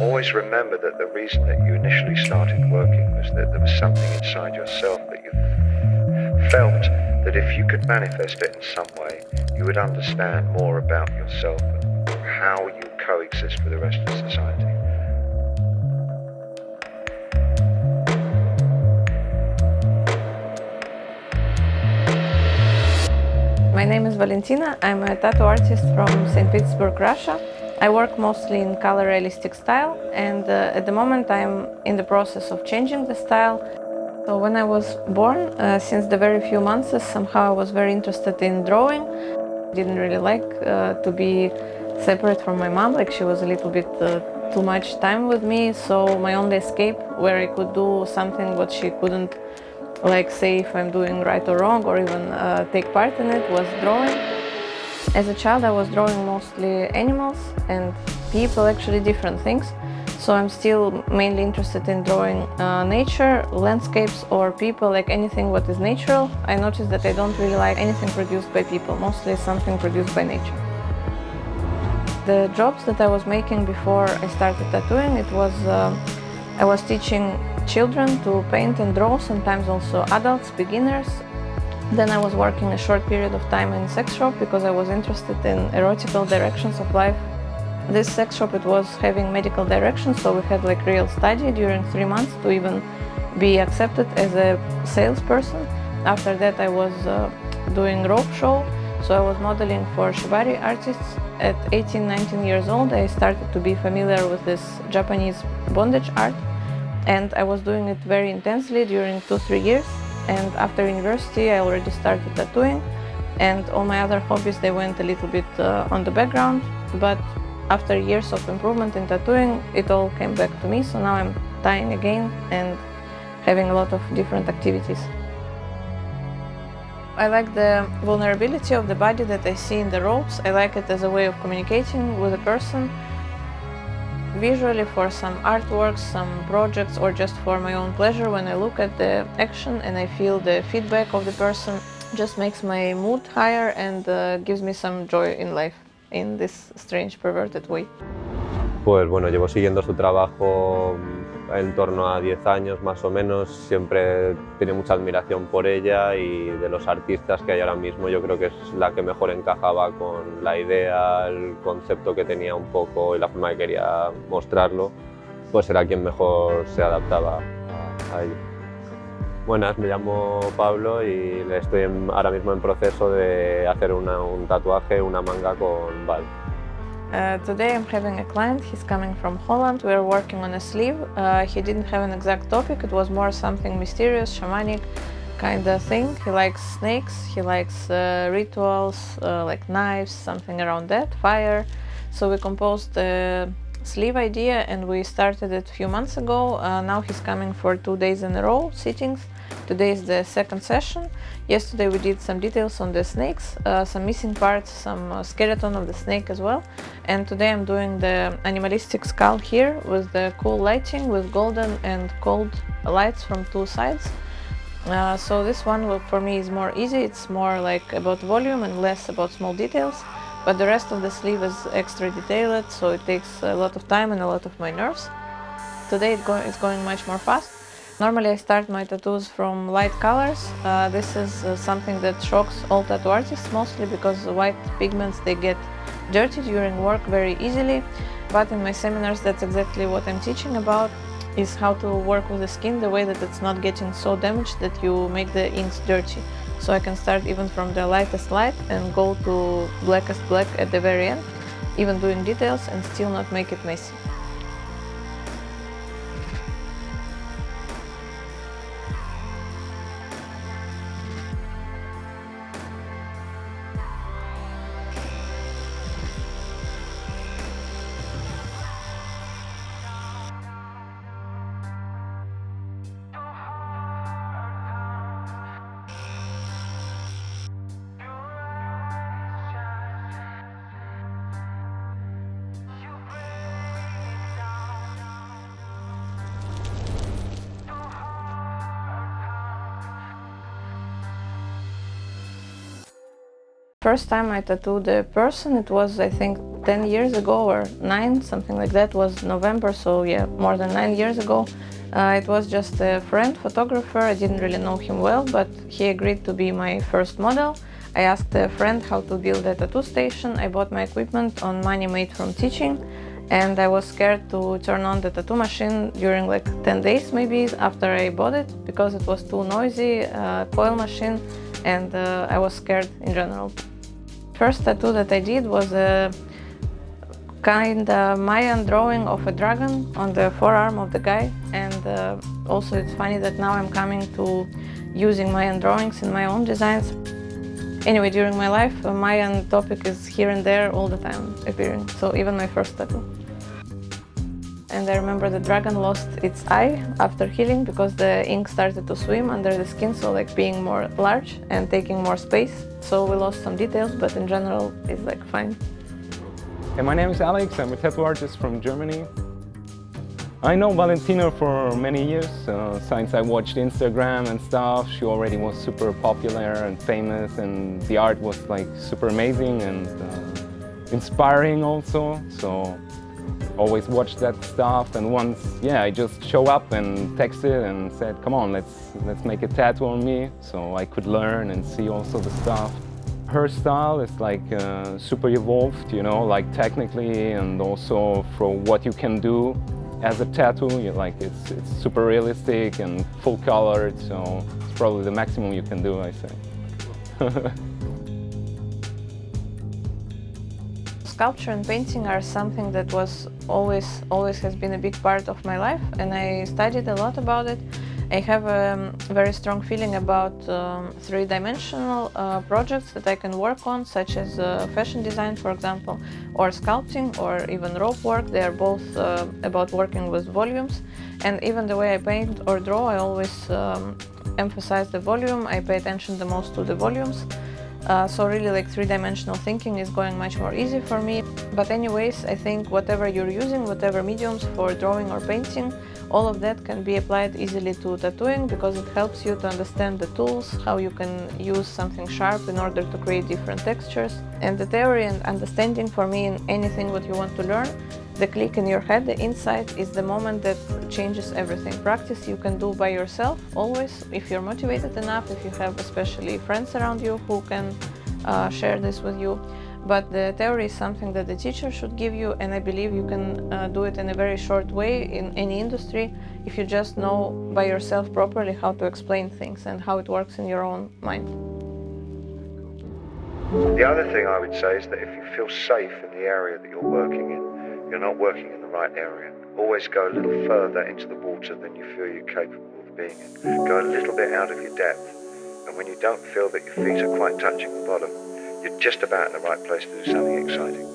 Always remember that the reason that you initially started working was that there was something inside yourself that you felt that if you could manifest it in some way, you would understand more about yourself and how you coexist with the rest of society. My name is Valentina. I'm a tattoo artist from St. Petersburg, Russia. I work mostly in color realistic style, and at the moment I'm in the process of changing the style. So when I was born, since the very few months, somehow I was very interested in drawing. Didn't really like to be separate from my mom, like she was a little bit too much time with me, so my only escape where I could do something what she couldn't, like say if I'm doing right or wrong or even take part in it, was drawing. As a child I was drawing mostly animals and people, actually different things. So I'm still mainly interested in drawing nature, landscapes or people, like anything what is natural. I noticed that I don't really like anything produced by people, mostly something produced by nature. The jobs that I was making before I started tattooing, it was I was teaching children to paint and draw, sometimes also adults, beginners. Then I was working a short period of time in sex shop because I was interested in erotical directions of life. This sex shop, it was having medical directions, so we had like real study during 3 months to even be accepted as a salesperson. After that I was doing rope show, so I was modeling for shibari artists. At 18, 19 years old I started to be familiar with this Japanese bondage art, and I was doing it very intensely during 2-3 years. And after university I already started tattooing, and all my other hobbies, they went a little bit on the background. But after years of improvement in tattooing, it all came back to me, so now I'm tying again and having a lot of different activities. I like the vulnerability of the body that I see in the ropes. I like it as a way of communicating with a person. Visually, for some artworks, some projects, or just for my own pleasure, when I look at the action and I feel the feedback of the person, just makes my mood higher and gives me some joy in life in this strange, perverted way. Pues bueno, llevo siguiendo su trabajo en torno a 10 años más o menos. Siempre tenía mucha admiración por ella, y de los artistas que hay ahora mismo yo creo que es la que mejor encajaba con la idea, el concepto que tenía un poco y la forma que quería mostrarlo, pues era quien mejor se adaptaba a ello. Buenas, me llamo Pablo y estoy ahora mismo en proceso de hacer un tatuaje, una manga con Val. Today I'm having a client. He's coming from Holland. We're working on a sleeve. He didn't have an exact topic. It was more something mysterious, shamanic kind of thing. He likes snakes, he likes rituals, like knives, something around that, fire. So we composed a sleeve idea and we started it a few months ago. Now he's coming for 2 days in a row, sittings. Today is the second session. Yesterday we did some details on the snakes, some missing parts, some skeleton of the snake as well. And today I'm doing the animalistic skull here with the cool lighting, with golden and cold lights from 2 sides. So this one for me is more easy. It's more like about volume and less about small details. But the rest of the sleeve is extra detailed, so it takes a lot of time and a lot of my nerves. Today it's going much more fast. Normally I start my tattoos from light colors. This is something that shocks all tattoo artists, mostly because white pigments, they get dirty during work very easily. But in my seminars that's exactly what I'm teaching about, is how to work with the skin the way that it's not getting so damaged that you make the inks dirty. So I can start even from the lightest light and go to blackest black at the very end, even doing details, and still not make it messy. First time I tattooed a person, it was I think 10 years ago or 9, something like that, was November, so yeah, more than 9 years ago. It was just a friend, photographer. I didn't really know him well, but he agreed to be my first model. I asked a friend how to build a tattoo station. I bought my equipment on money made from teaching, and I was scared to turn on the tattoo machine during like 10 days maybe after I bought it, because it was too noisy, coil machine, and I was scared in general. First tattoo that I did was a kind of Mayan drawing of a dragon on the forearm of the guy, and also it's funny that now I'm coming to using Mayan drawings in my own designs. Anyway, during my life, a Mayan topic is here and there all the time appearing, so even my first tattoo. And I remember the dragon lost its eye after healing because the ink started to swim under the skin, so like being more large and taking more space. So we lost some details, but in general it's like fine. Hey, my name is Alex. I'm a tattoo artist from Germany. I know Valentina for many years, since I watched Instagram and stuff. She already was super popular and famous, and the art was like super amazing and inspiring also. So always watched that stuff, and once, yeah, I just show up and texted and said, come on, let's make a tattoo on me, so I could learn and see also the stuff. Her style is like super evolved, you know, like technically and also for what you can do as a tattoo. Like it's super realistic and full colored, so it's probably the maximum you can do, I say. Sculpture and painting are something that was always has been a big part of my life, and I studied a lot about it. I have a very strong feeling about three-dimensional projects that I can work on, such as fashion design, for example, or sculpting, or even rope work. They are both about working with volumes, and even the way I paint or draw, I always emphasize the volume. I pay attention the most to the volumes. So really, like, three-dimensional thinking is going much more easy for me. But anyways, I think whatever you're using, whatever mediums for drawing or painting, all of that can be applied easily to tattooing, because it helps you to understand the tools, how you can use something sharp in order to create different textures. And the theory and understanding, for me, in anything what you want to learn, the click in your head, the insight, is the moment that changes everything. Practice you can do by yourself, always, if you're motivated enough, if you have especially friends around you who can share this with you. But the theory is something that the teacher should give you, and I believe you can do it in a very short way in any industry if you just know by yourself properly how to explain things and how it works in your own mind. The other thing I would say is that if you feel safe in the area that you're working in, you're not working in the right area. Always go a little further into the water than you feel you're capable of being in. Go a little bit out of your depth, and when you don't feel that your feet are quite touching the bottom, you're just about in the right place to do something exciting.